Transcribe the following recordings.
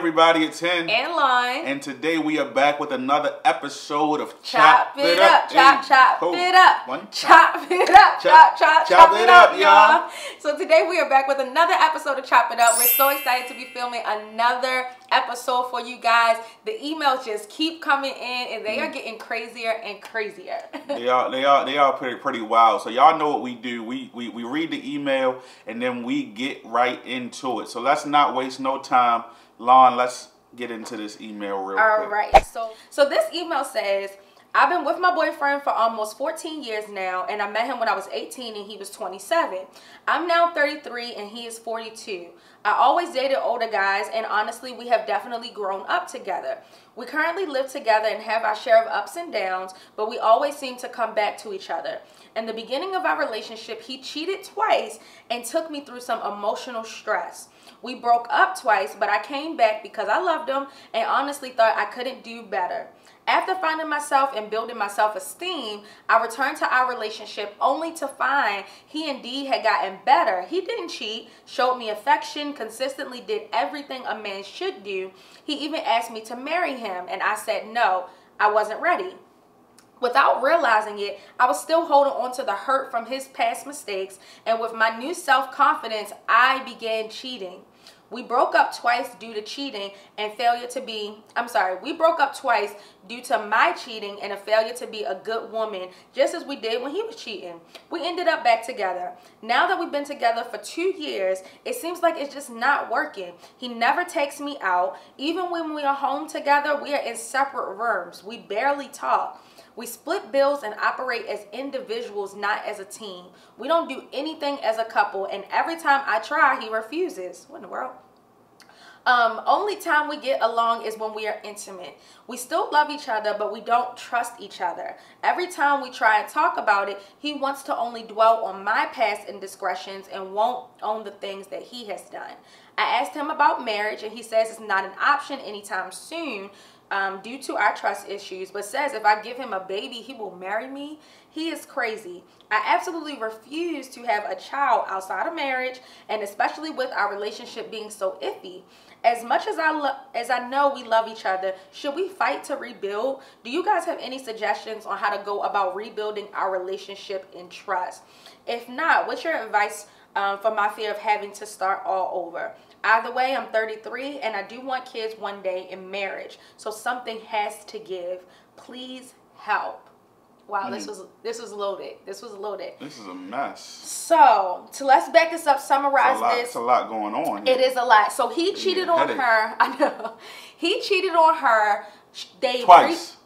everybody, it's Hen and Lon. And today we are back with another episode of Chop It Up. Chop it up. Chop it up. Chop it up, y'all. So today we are back with another episode of Chop It Up. We're so excited to be filming another episode for you guys. The emails just keep coming in and they are getting crazier and crazier. They are pretty wild. So y'all know what we do. We read the email and then we get right into it. So let's not waste no time. Lon, let's get into this email real quick. All right. So this email says, I've been with my boyfriend for almost 14 years now, and I met him when I was 18 and he was 27. I'm now 33 and he is 42. I always dated older guys, and honestly, we have definitely grown up together. We currently live together and have our share of ups and downs, but we always seem to come back to each other. In the beginning of our relationship, he cheated twice and took me through some emotional stress. We broke up twice, but I came back because I loved him and honestly thought I couldn't do better. After finding myself and building my self-esteem, I returned to our relationship only to find he indeed had gotten better. He didn't cheat, showed me affection, consistently did everything a man should do. He even asked me to marry him, and I said no, I wasn't ready. Without realizing it, I was still holding on to the hurt from his past mistakes, and with my new self-confidence, I began cheating. We broke up twice due to cheating and we broke up twice due to my cheating and a failure to be a good woman, just as we did when he was cheating. We ended up back together. Now that we've been together for 2 years, it seems like it's just not working. He never takes me out. Even when we are home together, we are in separate rooms. We barely talk. We split bills and operate as individuals, not as a team. We don't do anything as a couple, and every time I try, he refuses. What in the world? Only time we get along is when we are intimate. We still love each other, but we don't trust each other. Every time we try and talk about it, he wants to only dwell on my past indiscretions and won't own the things that he has done. I asked him about marriage, and he says it's not an option anytime soon, due to our trust issues, but says if I give him a baby, he will marry me. He is crazy. I absolutely refuse to have a child outside of marriage, and especially with our relationship being so iffy. As much as I know we love each other, should we fight to rebuild? Do you guys have any suggestions on how to go about rebuilding our relationship and trust? If not, what's your advice for my fear of having to start all over? Either way, I'm 33 and I do want kids one day in marriage. So something has to give. Please help. Wow, this was loaded. This was loaded. This is a mess. So let's back this up, summarize this. It's a lot going on here. It is a lot. So he cheated on her. I know. He cheated on her. Twice.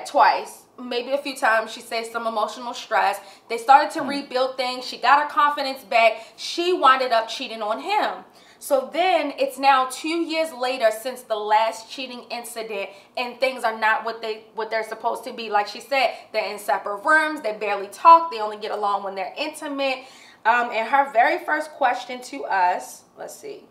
Twice. Maybe a few times. She said some emotional stress. They started to rebuild things. She got her confidence back. She winded up cheating on him. So then it's now 2 years later since the last cheating incident, and things are not what they're supposed to be. Like she said, they're in separate rooms. They barely talk. They only get along when they're intimate. And her very first question to us, let's see.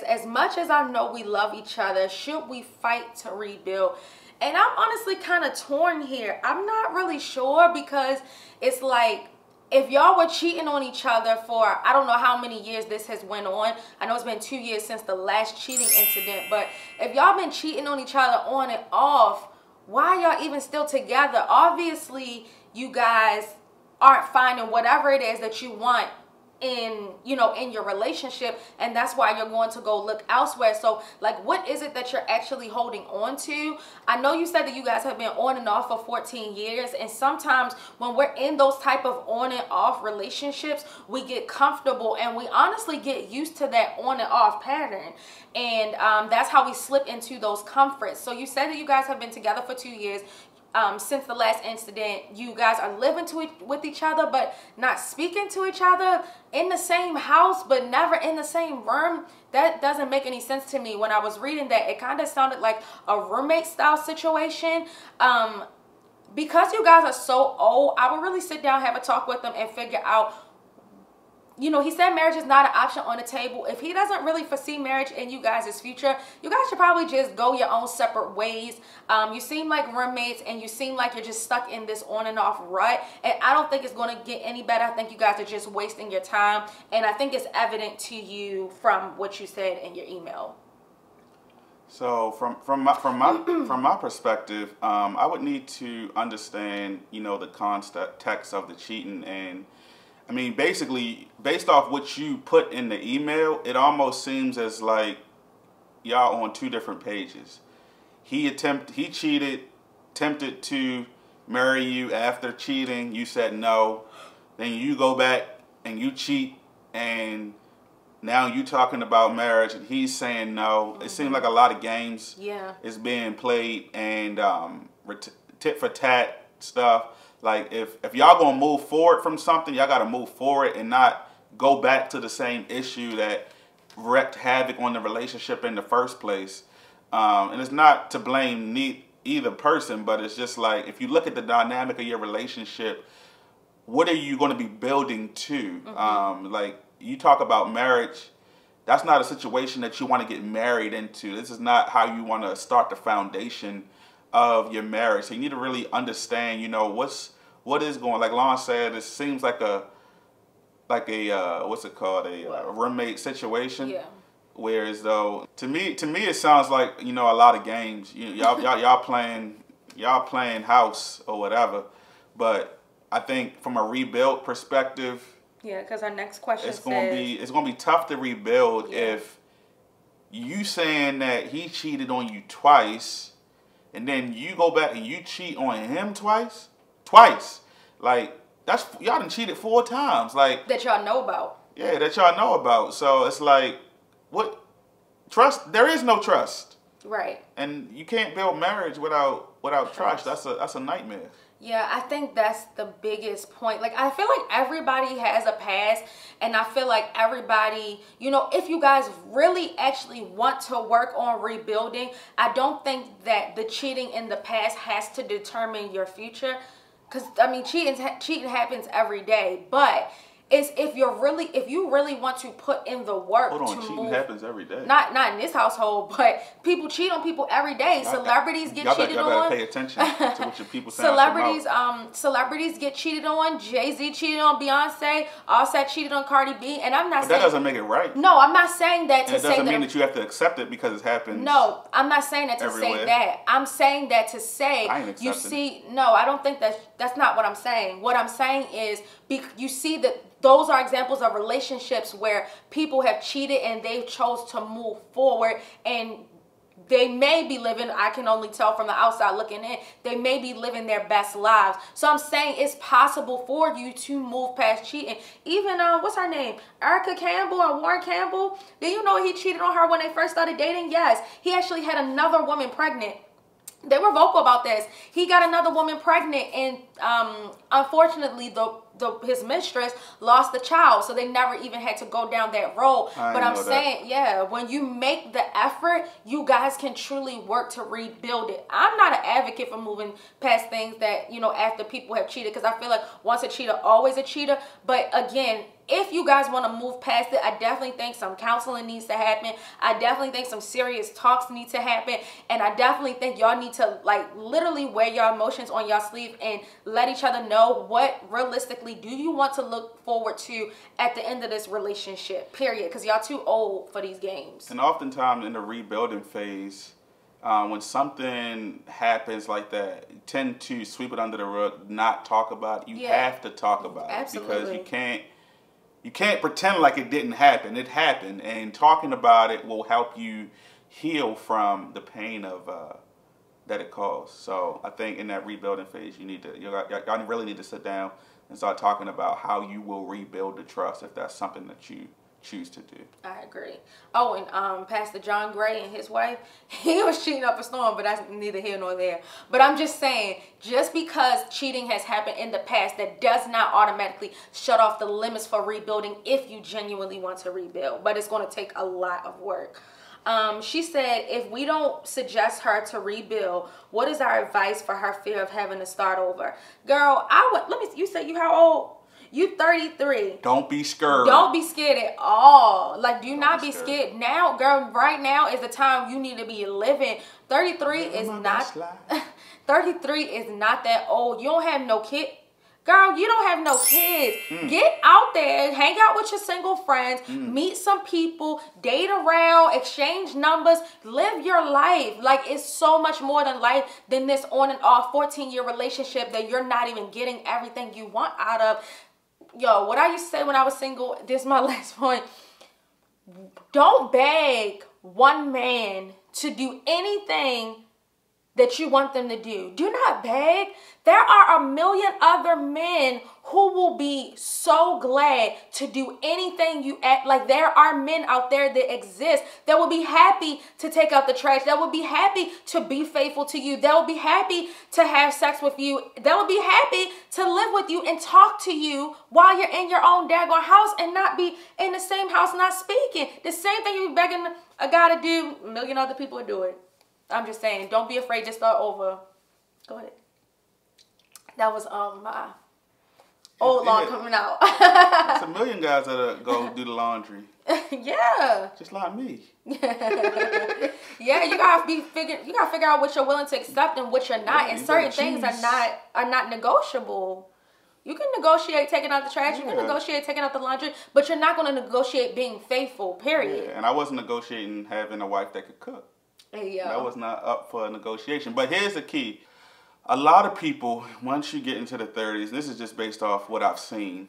As much as I know we love each other, should we fight to rebuild? And I'm honestly kind of torn here. I'm not really sure, because it's like, if y'all were cheating on each other for, I don't know how many years this has went on. I know it's been 2 years since the last cheating incident, but if y'all been cheating on each other on and off, why y'all even still together? Obviously, you guys aren't finding whatever it is that you want in your relationship, and that's why you're going to go look elsewhere. So like, what is it that you're actually holding on to? I know you said that you guys have been on and off for 14 years, and sometimes when we're in those type of on and off relationships, we get comfortable and we honestly get used to that on and off pattern, and that's how we slip into those comforts. So you said that you guys have been together for 2 years. Since the last incident, you guys are living with each other but not speaking to each other, in the same house but never in the same room. That doesn't make any sense to me. When I was reading that, it kind of sounded like a roommate style situation. Because you guys are so old, I would really sit down, have a talk with them, and figure out, he said marriage is not an option on the table. If he doesn't really foresee marriage in you guys' future, you guys should probably just go your own separate ways. You seem like roommates, and you seem like you're just stuck in this on and off rut, and I don't think it's going to get any better. I think you guys are just wasting your time, and I think it's evident to you from what you said in your email. So from my perspective, I would need to understand, the context of the cheating, and I mean, basically, based off what you put in the email, it almost seems as like y'all on two different pages. He cheated, attempted to marry you after cheating. You said no. Then you go back and you cheat, and now you talking about marriage, and he's saying no. It seems like a lot of games is being played, and tit for tat stuff. Like if y'all gonna move forward from something, y'all gotta move forward and not go back to the same issue that wreaked havoc on the relationship in the first place. And it's not to blame either person, but it's just like if you look at the dynamic of your relationship, what are you going to be building to? Like you talk about marriage, that's not a situation that you want to get married into. This is not how you want to start the foundation of your marriage. So you need to really understand, what is going. Like Lon said, it seems like a what's it called, a roommate situation. Yeah. Whereas though to me it sounds like a lot of games. Y'all playing house or whatever, but I think from a rebuild perspective, because our next question it's gonna be tough to rebuild if you saying that he cheated on you twice, and then you go back and you cheat on him twice. Like y'all done cheated 4 times. Like that y'all know about. Yeah, that y'all know about. So it's like, what trust? There is no trust. Right. And you can't build marriage without trust. That's a nightmare. Yeah, I think that's the biggest point. Like, I feel like everybody has a past, and I feel like everybody, if you guys really actually want to work on rebuilding, I don't think that the cheating in the past has to determine your future. Because, I mean, cheating happens every day, but if you really want to put in the work. Hold on, cheating happens every day. Not in this household, but people cheat on people every day. Celebrities get cheated on. Y'all better pay attention to what your people say. Celebrities get cheated on. Jay-Z cheated on Beyonce. Offset cheated on Cardi B. And I'm not saying that doesn't make it right. No, I'm not saying that to say that. It doesn't mean that you have to accept it because it happens. No, I'm not saying that to say that. I'm saying that to say you see. No, I don't think that's not what I'm saying. What I'm saying is you see that. Those are examples of relationships where people have cheated and they chose to move forward, and they may be living, I can only tell from the outside looking in, they may be living their best lives. So I'm saying it's possible for you to move past cheating. Even, what's her name? Erica Campbell and Warren Campbell. Did you know he cheated on her when they first started dating? Yes. He actually had another woman pregnant. They were vocal about this. He got another woman pregnant, and unfortunately, his mistress lost the child, so they never even had to go down that road. But I'm saying, when you make the effort, you guys can truly work to rebuild it. I'm not an advocate for moving past things that, after people have cheated, because I feel like once a cheater, always a cheater. But again, if you guys want to move past it, I definitely think some counseling needs to happen. I definitely think some serious talks need to happen. And I definitely think y'all need to, literally wear your emotions on your sleeve and let each other know what realistically do you want to look forward to at the end of this relationship, period. Because y'all too old for these games. And oftentimes in the rebuilding phase, when something happens like that, you tend to sweep it under the rug, not talk about it. You have to talk about it. Because you can't pretend like it didn't happen. It happened, and talking about it will help you heal from the pain of that it caused. So I think in that rebuilding phase, y'all really need to sit down and start talking about how you will rebuild the trust if that's something that you choose to do. I agree. Oh, and Pastor John Gray and his wife, he was cheating up a storm, but that's neither here nor there. But I'm just saying, just because cheating has happened in the past, that does not automatically shut off the limits for rebuilding if you genuinely want to rebuild. But it's going to take a lot of work. She said, if we don't suggest her to rebuild, what is our advice for her fear of having to start over? Girl, you said you how old? You 33. Don't be scared. Don't be scared at all. Do not be scared. Now, girl, right now is the time you need to be living. 33 is not 33 is not that old. You don't have no kid. Girl, you don't have no kids. Get out there, hang out with your single friends, meet some people, date around, exchange numbers, live your life. Like, it's so much more than life than this on and off 14-year relationship that you're not even getting everything you want out of. Yo, what I used to say when I was single, this is my last point. Don't beg one man to do anything that you want them to do. Do not beg. There are a million other men who will be so glad to do anything you act. Like, there are men out there that exist that will be happy to take out the trash, that will be happy to be faithful to you, that will be happy to have sex with you, that will be happy to live with you and talk to you while you're in your own daggone house and not be in the same house not speaking. The same thing you be begging a guy to do, a million other people will do it. I'm just saying, don't be afraid to start over. Go ahead. That was my old lawn coming out. There's a million guys that go do the laundry. Yeah. Just like me. Yeah, you gotta figure out what you're willing to accept and what you're not. And certain things are not negotiable. You can negotiate taking out the trash. You can negotiate taking out the laundry, but you're not going to negotiate being faithful. Period. Yeah, and I wasn't negotiating having a wife that could cook. Hey, yo. That was not up for a negotiation. But here's the key. A lot of people, once you get into the 30s, this is just based off what I've seen,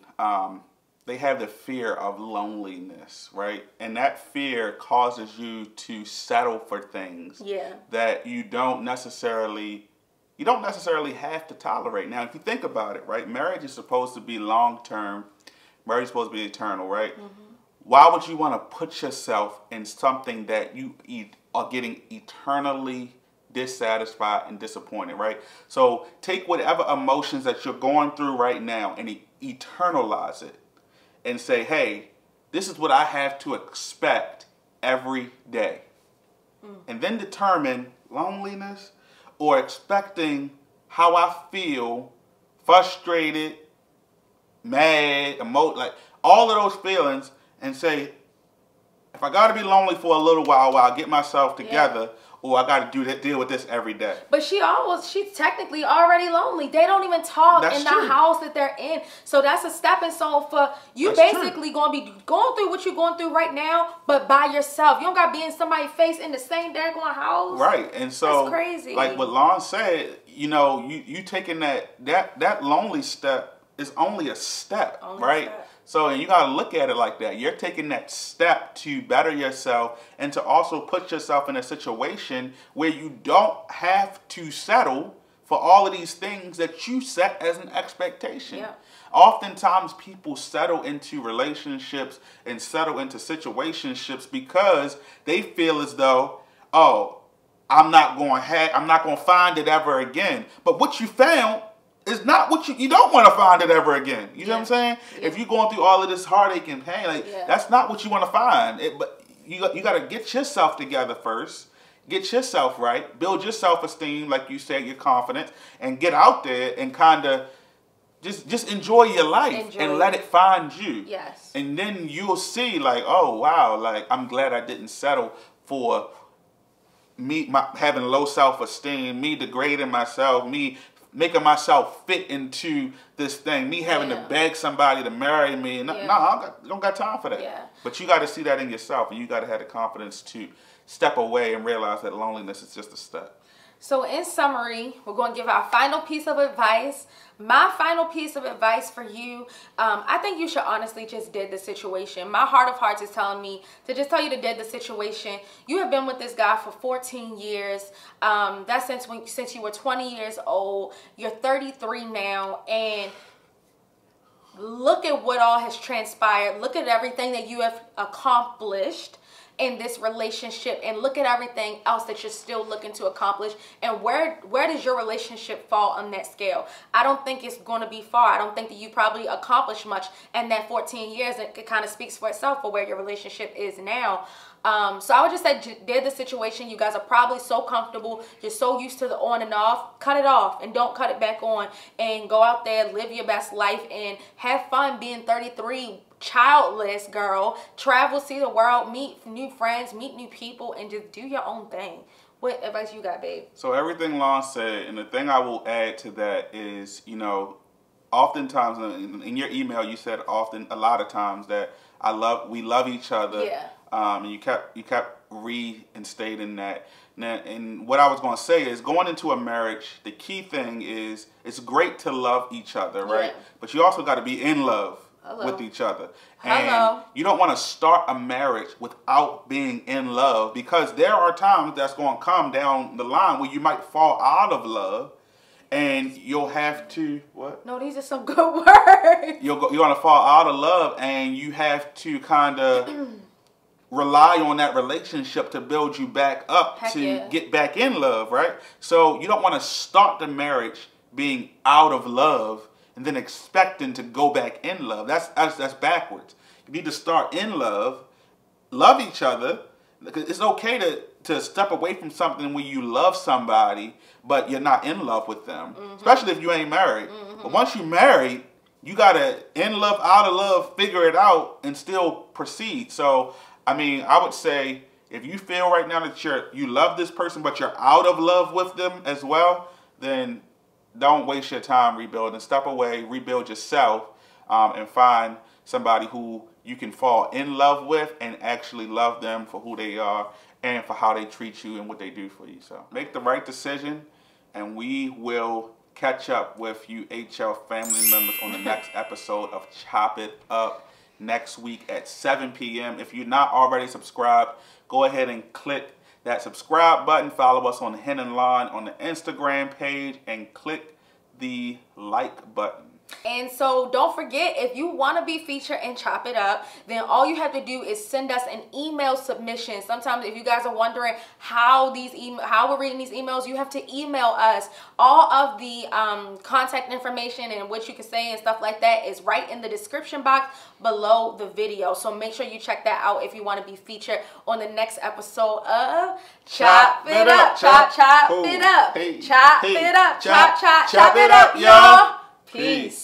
they have the fear of loneliness, right? And that fear causes you to settle for things that you don't necessarily have to tolerate. Now, if you think about it, right, marriage is supposed to be long-term. Marriage is supposed to be eternal, right? Why would you want to put yourself in something that you are getting eternally dissatisfied and disappointed, right? So take whatever emotions that you're going through right now and eternalize it and say, hey, this is what I have to expect every day. And then determine loneliness or expecting how I feel, frustrated, mad, like all of those feelings, and say, if I got to be lonely for a little while I get myself together, or I got to deal with this every day. But she's technically already lonely. They don't even talk the house that they're in. So that's a stepping stone for you. Basically going to be going through what you're going through right now, but by yourself. You don't got to be in somebody's face in the same daggone house. Right. And so, that's crazy. Like what Lon said, you taking that lonely step is only a step, right? So you got to look at it like that. You're taking that step to better yourself and to also put yourself in a situation where you don't have to settle for all of these things that you set as an expectation. Yeah. Oftentimes people settle into relationships and settle into situationships because they feel as though, oh, I'm not going to find it ever again. But what you found is not what you don't want to find it ever again. You know what I'm saying? Yeah. If you're going through all of this heartache and pain, that's not what you want to find. But you got to get yourself together first. Get yourself right. Build your self-esteem, like you said, your confidence, and get out there and kind of just enjoy your life and let it find you. Yes. And then you'll see, like, oh wow, like I'm glad I didn't settle for me having low self-esteem, me degrading myself, me making myself fit into this thing, me having to beg somebody to marry me. No, I don't got time for that. Yeah. But you got to see that in yourself, and you got to have the confidence to step away and realize that loneliness is just a step. So in summary, we're going to give our final piece of advice. My final piece of advice for you, I think you should honestly just dead the situation. My heart of hearts is telling me to just tell you to dead the situation. You have been with this guy for 14 years. That's since you were 20 years old. You're 33 now, and look at what all has transpired. Look at everything that you have accomplished in this relationship, and look at everything else that you're still looking to accomplish, and where does your relationship fall on that scale? I don't think it's going to be far. I don't think that you probably accomplished much in that 14 years. It kind of speaks for itself for where your relationship is now. So I would just say, they're the situation. You guys are probably so comfortable. You're so used to the on and off. Cut it off and don't cut it back on, and go out there, live your best life, and have fun being 33, childless, girl. Travel, see the world, meet new friends, meet new people, and just do your own thing. What advice you got, babe? So everything Lon said, and the thing I will add to that is, oftentimes in your email you said a lot of times that we love each other. Yeah. And you kept reinstating that. Now, and what I was going to say is, going into a marriage, the key thing is it's great to love each other, right? Yeah. But you also got to be in love with each other. And you don't want to start a marriage without being in love, because there are times that's going to come down the line where you might fall out of love, and you'll have to, what? No, these are some good words. You're going to fall out of love, and you have to kind of rely on that relationship to build you back up get back in love, right? So you don't want to start the marriage being out of love and then expecting to go back in love. That's backwards. You need to start in love each other. It's okay to step away from something when you love somebody, but you're not in love with them, especially if you ain't married. But once you're married, you got to in love, out of love, figure it out, and still proceed. So, I mean, I would say if you feel right now that you love this person, but you're out of love with them as well, then don't waste your time rebuilding. Step away, rebuild yourself, and find somebody who you can fall in love with and actually love them for who they are and for how they treat you and what they do for you. So make the right decision, and we will catch up with you HL family members on the next episode of Chop It Up next week at 7 p.m. If you're not already subscribed, go ahead and click that subscribe button. Follow us on Hen and Lon on the Instagram page, and click the like button. And so don't forget, if you want to be featured in Chop It Up, then all you have to do is send us an email submission. Sometimes if you guys are wondering how we're reading these emails, you have to email us. All of the contact information and what you can say and stuff like that is right in the description box below the video. So make sure you check that out if you want to be featured on the next episode of Chop It Up. Chop it up. Chop it up. Chop it up, y'all. Peace.